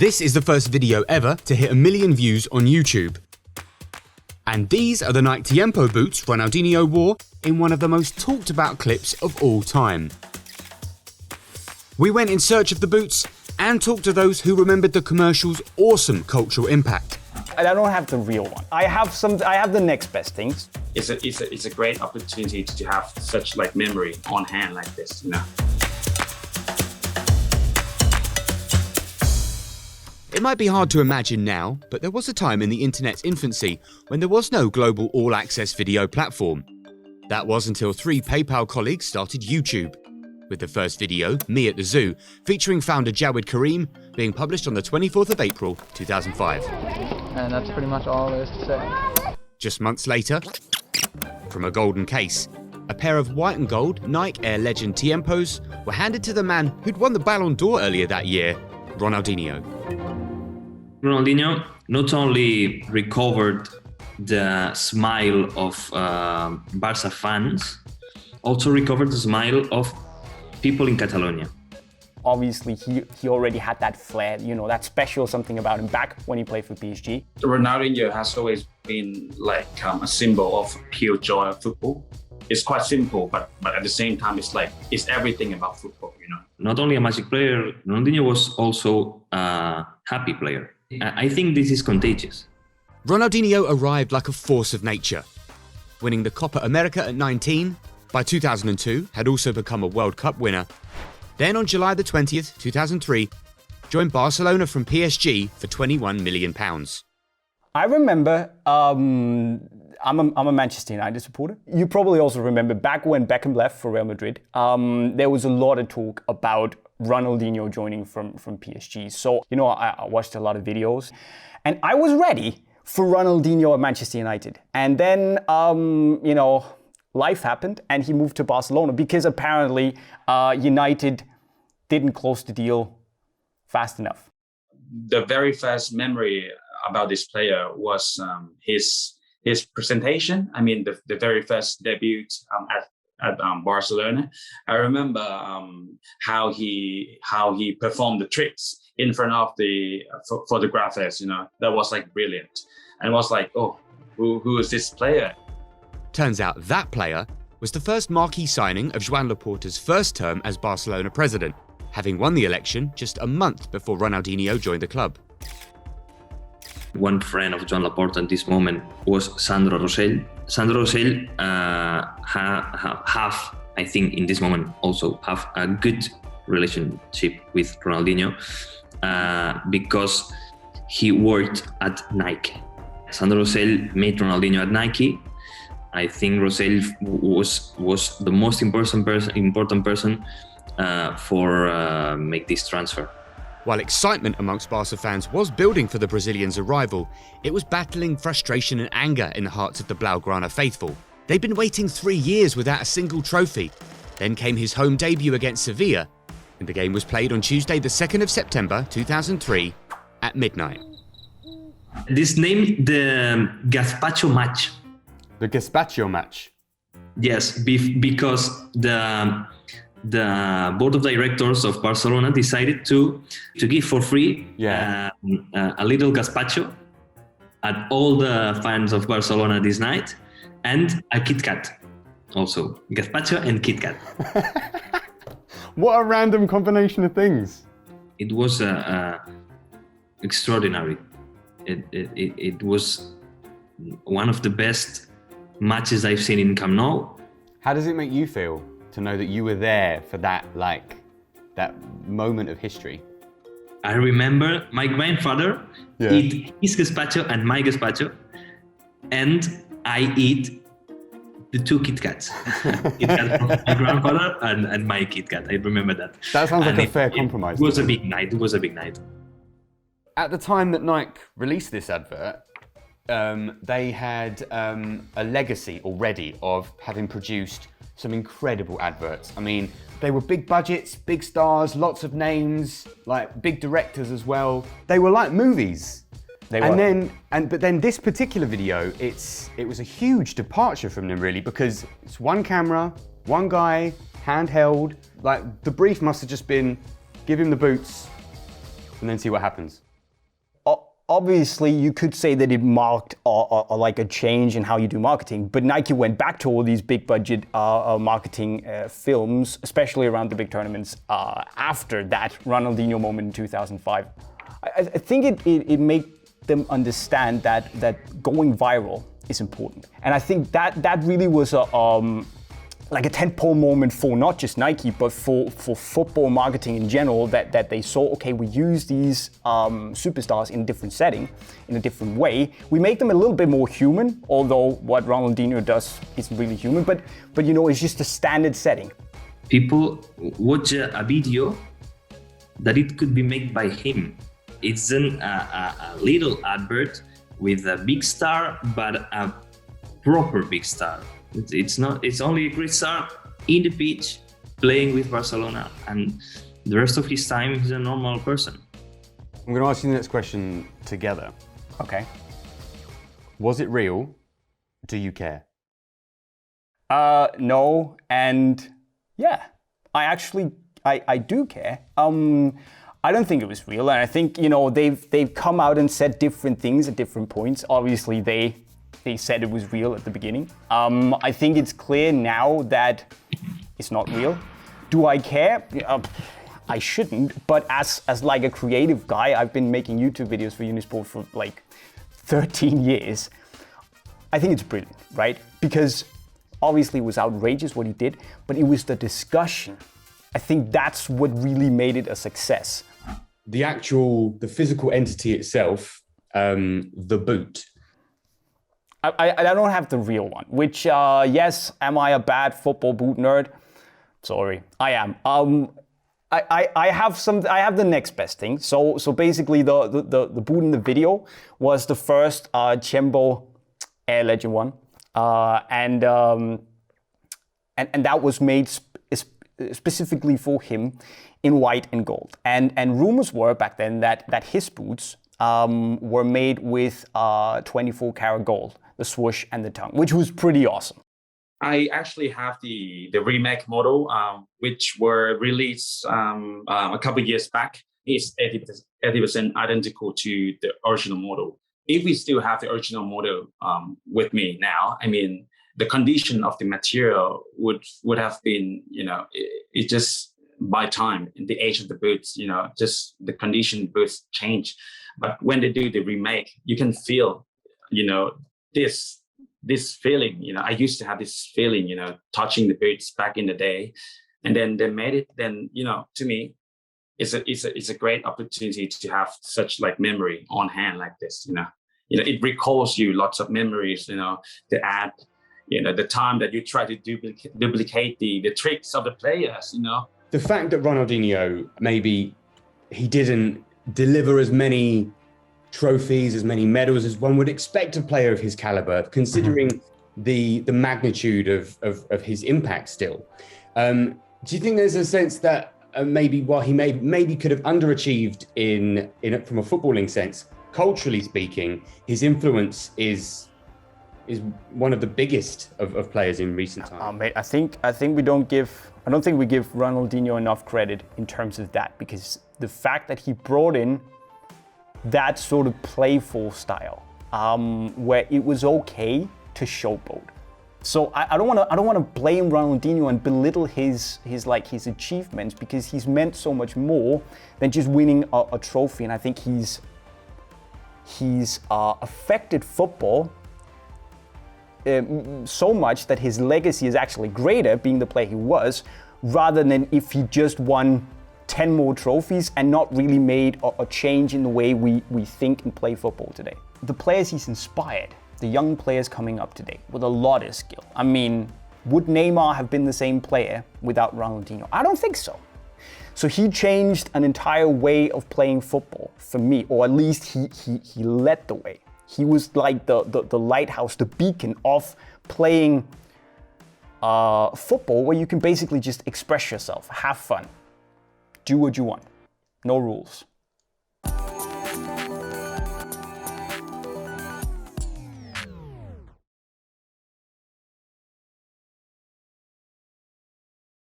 This is the first video ever to hit 1 million views on YouTube. And these are the Nike Tiempo boots Ronaldinho wore in one of the most talked about clips of all time. We went in search of the boots and talked to those who remembered the commercial's awesome cultural impact. I don't have the real one. I have the next best things. It's a great opportunity to have such like memory on hand like this, you know. It might be hard to imagine now, but there was a time in the internet's infancy when there was no global all-access video platform. That was until 3 PayPal colleagues started YouTube, with the first video, Me at the Zoo, featuring founder Jawed Karim, being published on the 24th of April 2005. And that's pretty much all there is to say. Just months later, from a golden case, a pair of white and gold Nike Air Legend Tiempos were handed to the man who'd won the Ballon d'Or earlier that year, Ronaldinho. Ronaldinho not only recovered the smile of Barca fans, also recovered the smile of people in Catalonia. Obviously, he already had that flair, you know, that special something about him back when he played for PSG. Ronaldinho has always been like a symbol of pure joy of football. It's quite simple, but at the same time, it's everything about football, you know. Not only a magic player, Ronaldinho was also a happy player. I think this is contagious. Ronaldinho arrived like a force of nature, winning the Copa America at 19, by 2002 had also become a World Cup winner. Then on July the 20th, 2003, joined Barcelona from PSG for £21 million. I remember, I'm a Manchester United supporter. You probably also remember back when Beckham left for Real Madrid, there was a lot of talk about Ronaldinho joining from PSG. So, you know, I watched a lot of videos and I was ready for Ronaldinho at Manchester United. And then, you know, life happened and he moved to Barcelona because apparently United didn't close the deal fast enough. The very first memory about this player was his presentation. I mean, the very first debut at Barcelona. I remember how he performed the tricks in front of the photographers. You know, that was like brilliant, and it was like, oh, who is this player? Turns out that player was the first marquee signing of Joan Laporta's first term as Barcelona president, having won the election just a month before Ronaldinho joined the club. One friend of Joan Laporta at this moment was Sandro Rosell. Sandro Rosell have, I think in this moment also, have a good relationship with Ronaldinho because he worked at Nike. Sandro Rosell met Ronaldinho at Nike. I think Rosell was the most important person for make this transfer. While excitement amongst Barca fans was building for the Brazilian's arrival, it was battling frustration and anger in the hearts of the Blaugrana faithful. They'd been waiting 3 years without a single trophy. Then came his home debut against Sevilla, and the game was played on Tuesday the 2nd of September 2003 at midnight. This named the Gazpacho Match. The Gazpacho Match? Yes, because the board of directors of Barcelona decided to give for free a little gazpacho at all the fans of Barcelona this night, and a Kit Kat also. Gazpacho and Kit Kat. What a random combination of things. It was extraordinary. It was one of the best matches I've seen in Camp Nou. How does it make you feel to know that you were there for that moment of history? I remember my grandfather eat his gazpacho and my gazpacho, and I eat the 2 Kit Kats. Kit Kat from my grandfather and my Kit Kat. I remember that. That sounds like a fair compromise. It was a big night. It was a big night. At the time that Nike released this advert, they had a legacy already of having produced some incredible adverts. I mean, they were big budgets, big stars, lots of names, like big directors as well. They were like movies. They were. But then this particular video, it was a huge departure from them really, because it's one camera, one guy, handheld. Like the brief must have just been, give him the boots and then see what happens. obviously you could say that it marked like a change in how you do marketing, but Nike went back to all these big budget marketing films, especially around the big tournaments after that Ronaldinho moment in 2005. I think it made them understand that going viral is important. And I think that really was like a tentpole moment for not just Nike, but for football marketing in general, that they saw, okay, we use these superstars in a different setting, in a different way. We make them a little bit more human, although what Ronaldinho does isn't really human, but you know, it's just a standard setting. People watch a video that it could be made by him. It's a little advert with a big star, but a proper big star. It's only a great star in the pitch playing with Barcelona, and the rest of his time he's a normal person. I'm going to ask you the next question together. Okay. Was it real? Do you care? No, and yeah, I do care. I don't think it was real, and I think, you know, they've come out and said different things at different points. Obviously, they said it was real at the beginning. I think it's clear now that it's not real. Do I care? I shouldn't, but as like a creative guy, I've been making YouTube videos for Unisport for like 13 years. I think it's brilliant, right? Because obviously it was outrageous what he did, but it was the discussion. I think that's what really made it a success. The physical entity itself, the boot. I don't have the real one, which, yes, am I a bad football boot nerd? Sorry, I am. I have the next best thing. So basically the boot in the video was the first Tiempo Air Legend one. And that was made specifically for him in white and gold. And rumors were back then that his boots were made with 24 karat gold, the swoosh and the tongue, which was pretty awesome. I actually have the remake model, which were released a couple of years back. It's 80% identical to the original model. If we still have the original model with me now, I mean, the condition of the material would have been, you know, it just by time, the age of the boots, you know, just the condition boots change. But when they do the remake, you can feel, you know, this feeling. You know, I used to have this feeling, you know, touching the boots back in the day, and then they made it. Then, you know, to me, it's a great opportunity to have such like memory on hand like this. You know, it recalls you lots of memories. You know, the ad, you know, the time that you try to duplicate the tricks of the players. You know, the fact that Ronaldinho, maybe he didn't deliver as many trophies, as many medals as one would expect a player of his caliber, considering the magnitude of his impact still. Do you think there's a sense that maybe while he maybe could have underachieved from a footballing sense, culturally speaking, his influence is one of the biggest of players in recent times? Mate, I don't think we give Ronaldinho enough credit in terms of that, because the fact that he brought in that sort of playful style, where it was okay to showboat. So I don't want to blame Ronaldinho and belittle his achievements, because he's meant so much more than just winning a trophy. And I think he's affected football so much that his legacy is actually greater, being the player he was, rather than if he just won 10 more trophies and not really made a change in the way we think and play football today. The players he's inspired, the young players coming up today with a lot of skill. I mean, would Neymar have been the same player without Ronaldinho? I don't think so. So he changed an entire way of playing football for me, or at least he led the way. He was like the lighthouse, the beacon of playing football, where you can basically just express yourself, have fun, do what you want, no rules.